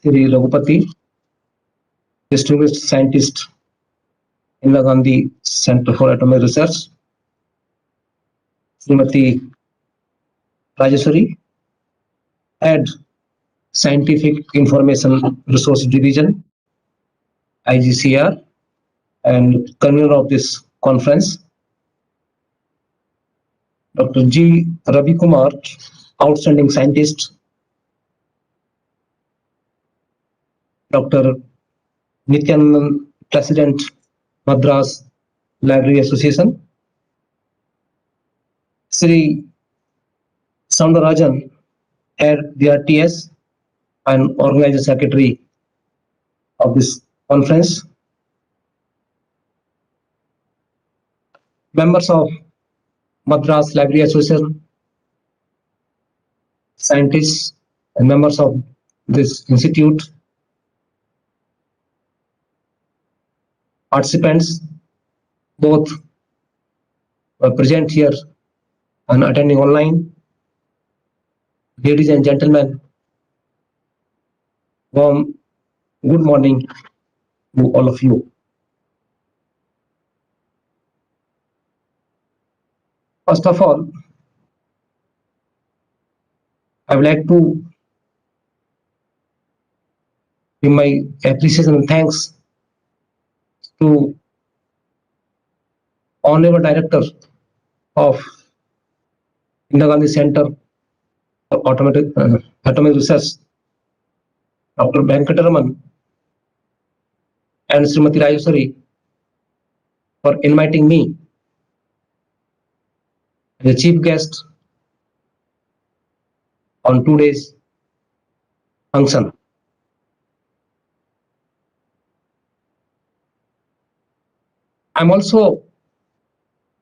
Sri Raghupati, distinguished scientist, Indira Gandhi Center for Atomic Research, Srimati Rajeshwari, Head Scientific Information Resource Division, IGCR, and convener of this conference, Dr. G. Ravi Kumar, outstanding scientist, Dr. Nityanand, President, Madras Library Association, Sri Soundarajan, Head DRTS and Organizer Secretary of this conference, members of Madras Library Association, scientists and members of this institute, participants, both are present here and attending online. Ladies and gentlemen, warm good morning to all of you. First of all, I would like to give my appreciation and thanks to Honorable Director of Indira Gandhi Center for Atomic Research, Dr. Venkataraman, and Srimati Rajeshwari for inviting me as a chief guest on today's function. I'm also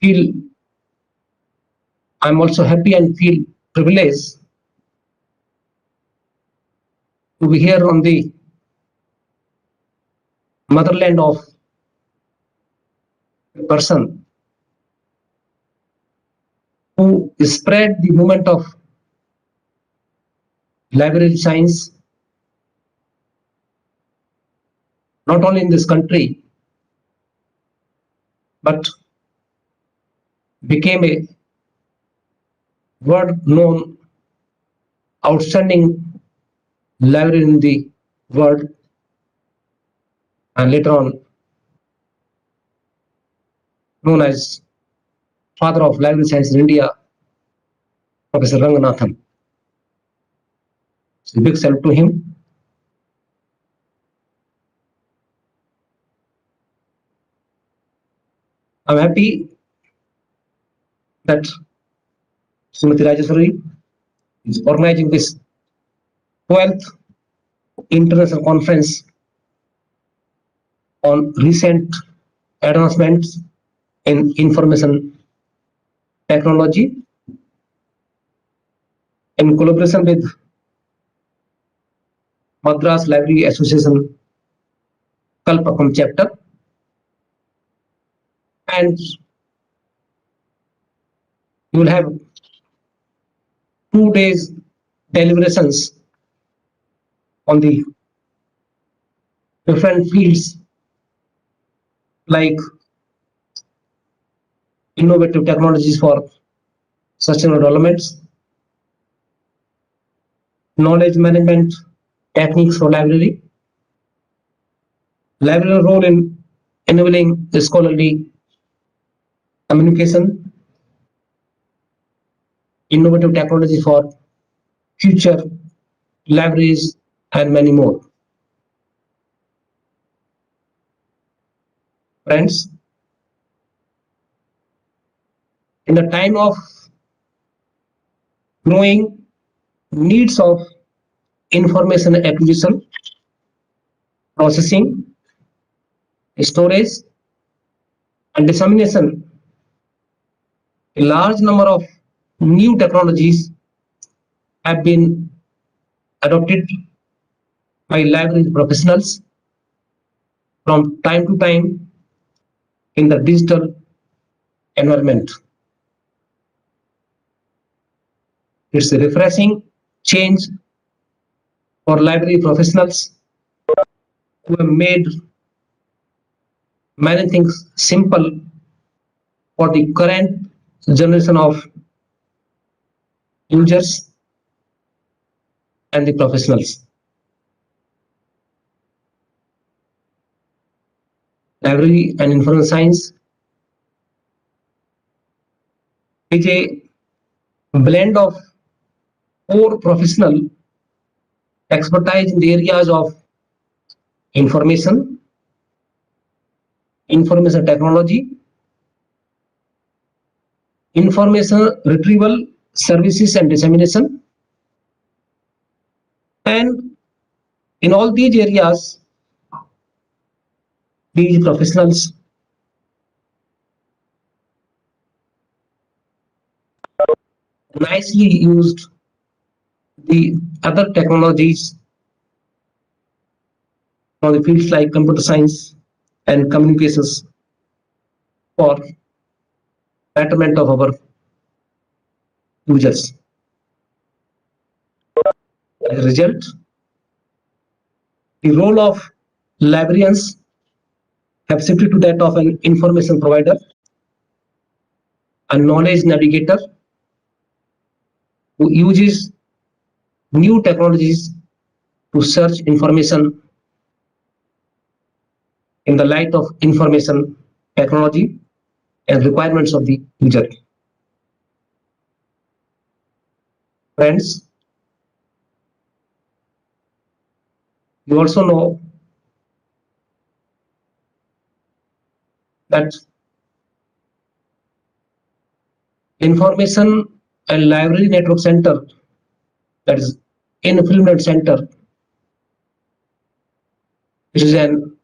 happy and feel privileged to be here on the motherland of a person who spread the movement of library science not only in this country but became a world-known outstanding library in the world, and later on known as father of library science in India, Professor Ranganathan. So big salute to him. I'm happy that Srimati Rajeshwari is organizing this 12th International Conference on recent advancements in information technology in collaboration with Madras Library Association Kalpakkam chapter, and you will have 2 days deliberations on the different fields like innovative technologies for sustainable developments, knowledge management techniques for library role in enabling scholarly communication, innovative technology for future libraries, and many more. Friends, in the time of growing needs of information acquisition, processing, storage, and dissemination, a large number of new technologies have been adopted by library professionals from time to time in the digital environment. It's a refreshing change for library professionals who have made many things simple for the current generation of users and the professionals. Library and information science is a blend of core professional expertise in the areas of information technology, information retrieval services and dissemination, and in all these areas these professionals nicely used the other technologies from the fields like computer science and communications for betterment of our users. As a result, the role of librarians have shifted to that of an information provider, a knowledge navigator who uses new technologies to search information in the light of information technology and requirements of the user. Friends, you also know that information and library network center, that is InfoLnet Center, which is an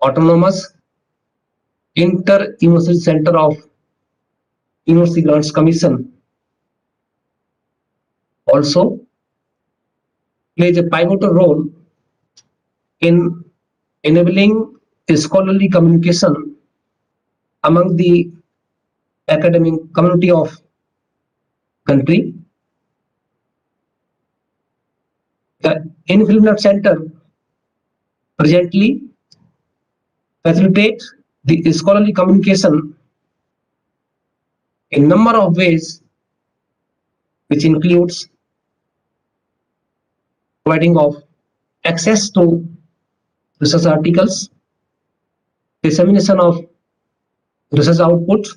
autonomous inter-university center of University Grants Commission, also plays a pivotal role in enabling scholarly communication among the academic community of country. The InfoLnet Center presently facilitates the scholarly communication in a number of ways, which includes providing of access to research articles, dissemination of research output,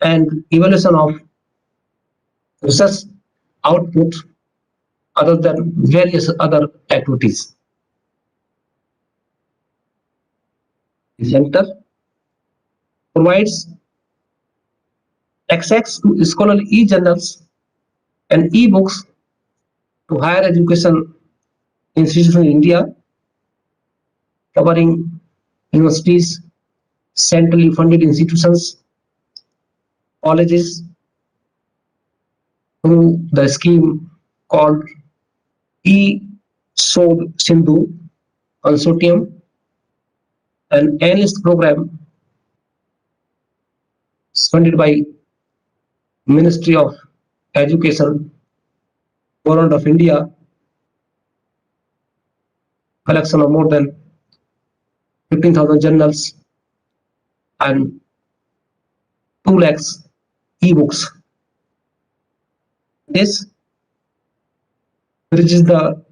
and evaluation of research output, other than various other activities. The center provides access to scholarly e-journals and e-books to higher education institutions in India, covering universities, centrally funded institutions, colleges, through the scheme called eSodh Sindhu Consortium, an analyst program funded by Ministry of Education, Government of India, collection of more than 15,000 journals and 2 lakhs e-books. This bridges the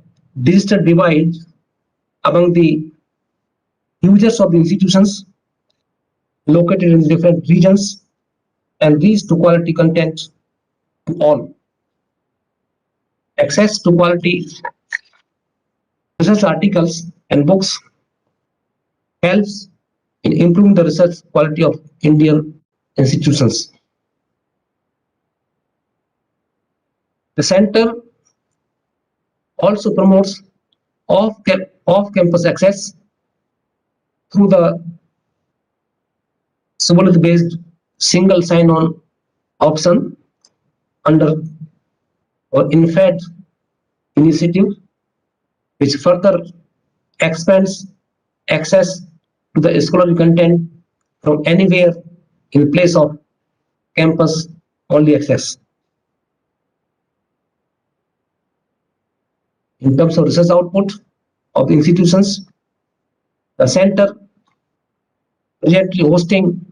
digital divide among the users of the institutions located in different regions and reach to quality content to all. Access to quality research articles and books helps in improving the research quality of Indian institutions. The center also promotes off-campus access through the Shibboleth-based single sign-on option under or INFAD initiative, which further expands access to the scholarly content from anywhere in place of campus only access. In terms of research output of the institutions, the center presently hosting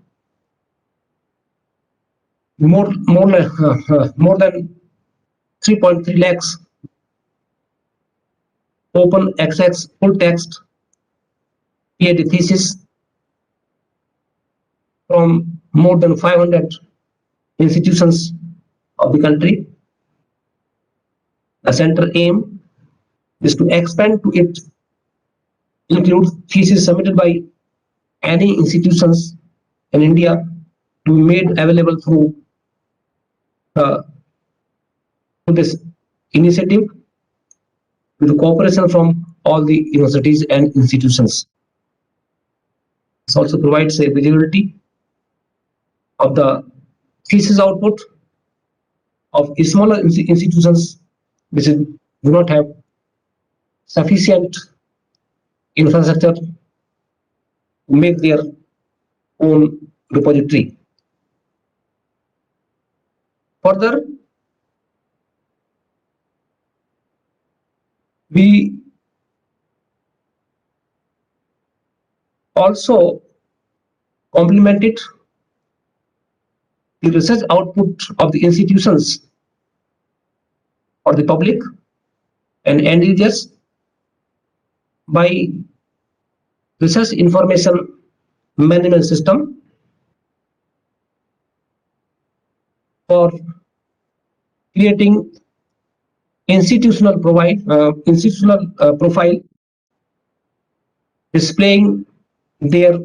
more than 3.3 lakhs open access full text PhD thesis from more than 500 institutions of the country. The center aim is to expand to it include thesis submitted by any institutions in India to be made available through this initiative with cooperation from all the universities and institutions. This also provides a visibility of the thesis output of smaller institutions which do not have sufficient infrastructure to make their own repository. Further, we also complemented the research output of the institutions for the public and end users by research information management system for creating institutional profile displaying their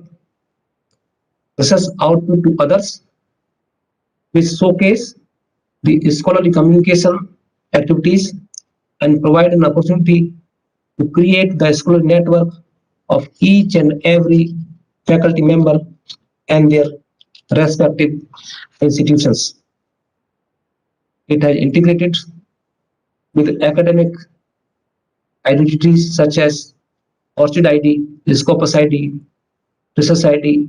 research output to others, which showcase the scholarly communication activities and provide an opportunity to create the scholarly network of each and every faculty member and their respective institutions. It has integrated with academic identities such as ORCID ID, Scopus ID, Research ID,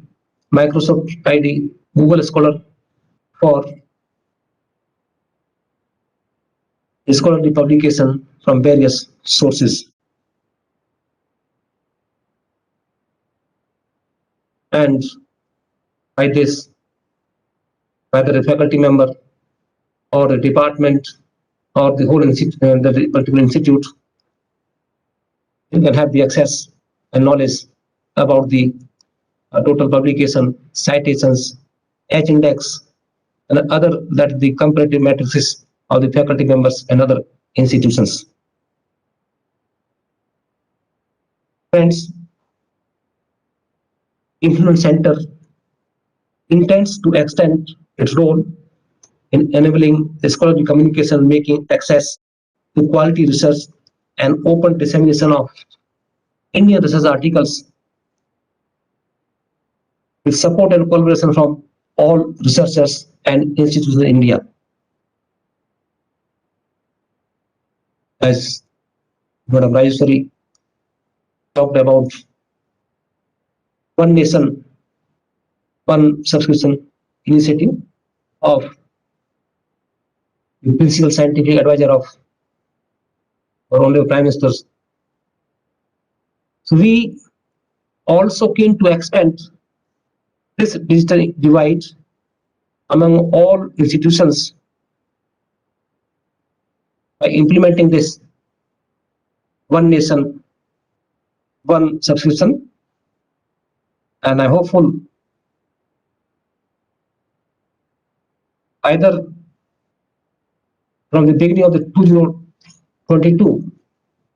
Microsoft ID, Google Scholar for scholarly publication from various sources. And by this, whether a faculty member or a department or the whole the particular institute, you can have the access and knowledge about the total publication, citations, H index, and other that the comparative matrices of the faculty members and other institutions. Friends, Influence Center intends to extend its role in enabling scholarly communication, making access to quality research and open dissemination of Indian research articles with support and collaboration from all researchers and institutions in India. As Madam Rajeshwari talked about One Nation, One Subscription initiative of the principal scientific advisor of our Honorable Prime Minister. So we also keen to expand this digital divide among all institutions by implementing this One Nation, One Subscription, and I'm hopeful either from the beginning of the 2022,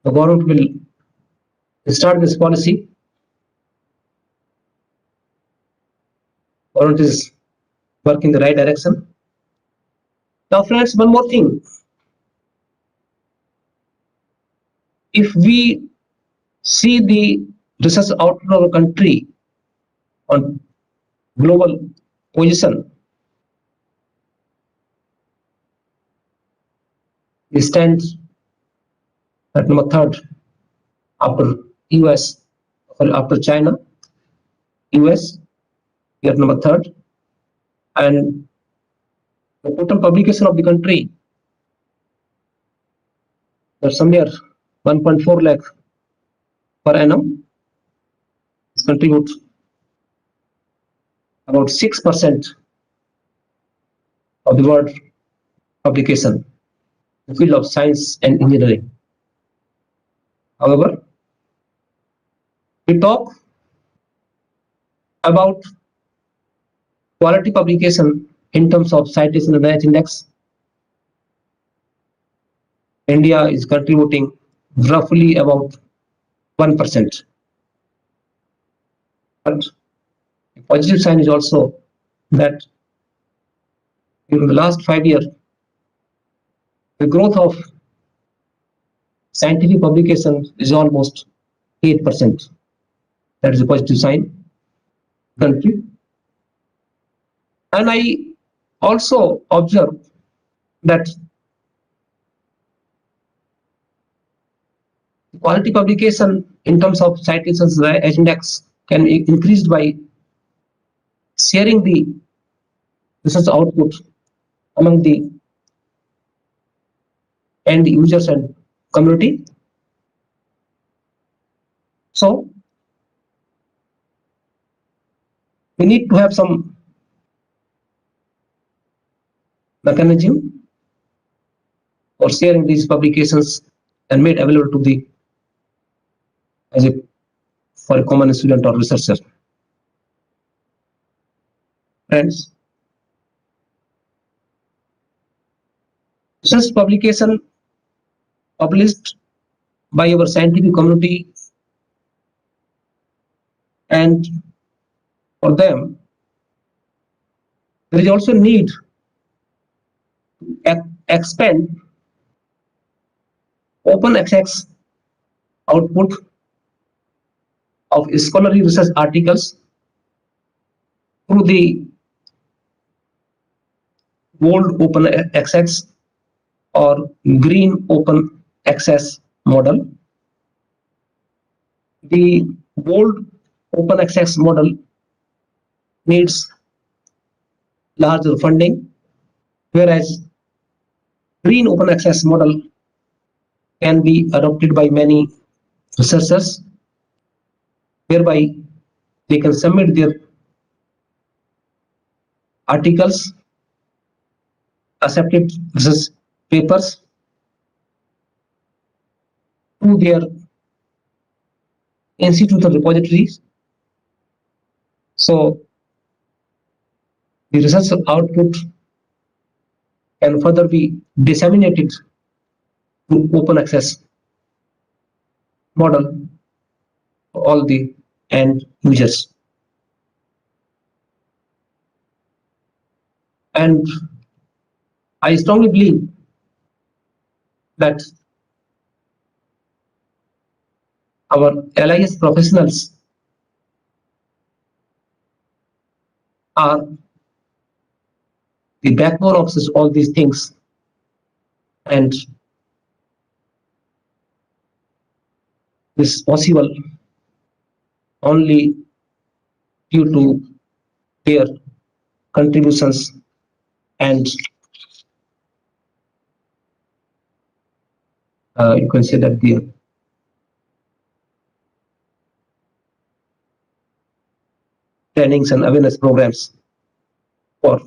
the government will start this policy. Government is working in the right direction. Now, friends, one more thing. If we see the research output of a country on global position, we stand at number 3rd after US, after China. US, we are number 3rd, and the total publication of the country are somewhere 1.4 lakh per annum. This contributes about 6% of the world publication in the field of science and engineering. However, we talk about quality publication in terms of citation advantage index. India is contributing roughly about 1%. But a positive sign is also that during the last 5 years, the growth of scientific publication is almost 8%. That is a positive sign. Country. And I also observe that quality publication in terms of citations index can be increased by sharing the research output among the end users and community. So we need to have some mechanism for sharing these publications and made available to the as a for a common student or researcher. Friends, research publication published by our scientific community, and for them there is also need to expand open access output of scholarly research articles through the gold open access or green open access model. The gold open access model needs larger funding, whereas green open access model can be adopted by many researchers, whereby they can submit their articles, accepted research papers to their institutional repositories. So the research output can further be disseminated to open access model for all the end users. And I strongly believe that our LIS professionals are the backbone of all these things, and this is possible only due to their contributions and you can say that their trainings and awareness programs for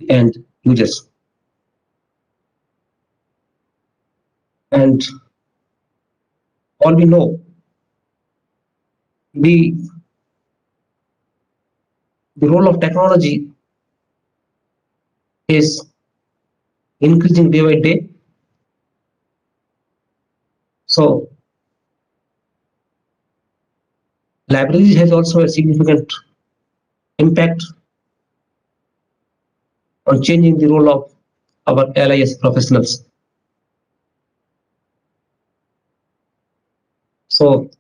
end users. And all we know, the role of technology is increasing day by day. So libraries has also a significant impact on changing the role of our LIS professionals. So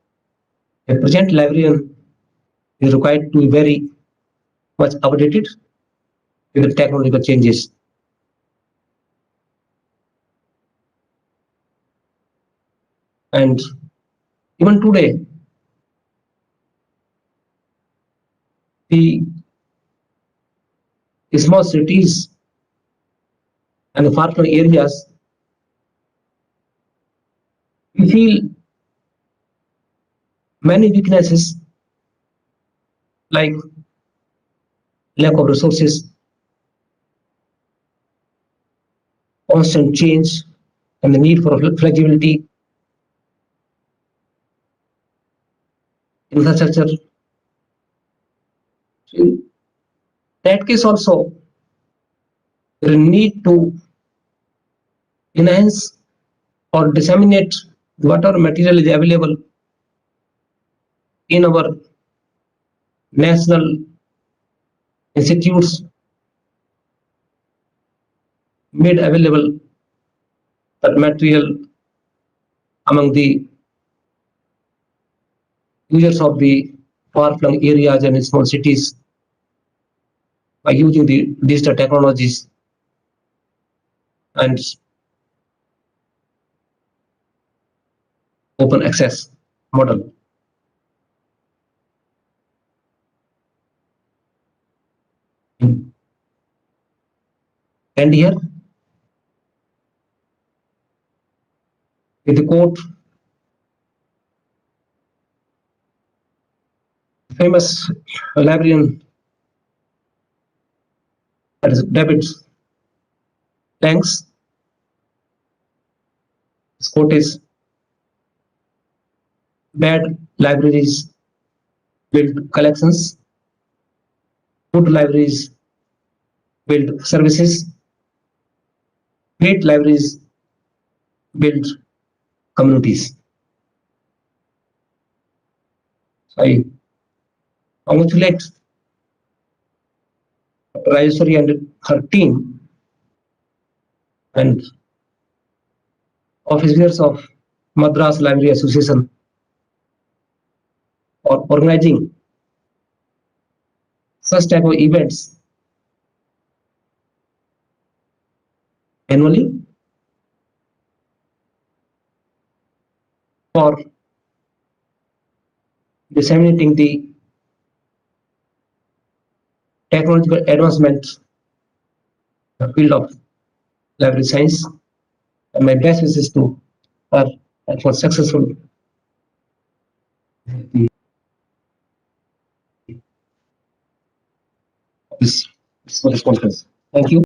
a present librarian is required to be very much updated with the technological changes. And even today, the small cities and the far-flung areas we feel many weaknesses like lack of resources, constant change, and the need for flexibility, infrastructure. In that case also, there is need to enhance or disseminate whatever material is available in our national institutes, made available that material among the users of the far-flung areas and small cities by using the digital technologies and open access model. And here, with the quote, famous librarian, that is David Langs, his quote is, bad libraries build collections, good libraries build services, great libraries build communities. So I congratulate Rajeshwari and her team and officers of Madras Library Association for organizing such type of events annually for disseminating the technological advancement in the field of library science. And my best wishes to her and for successful this conference. Thank you.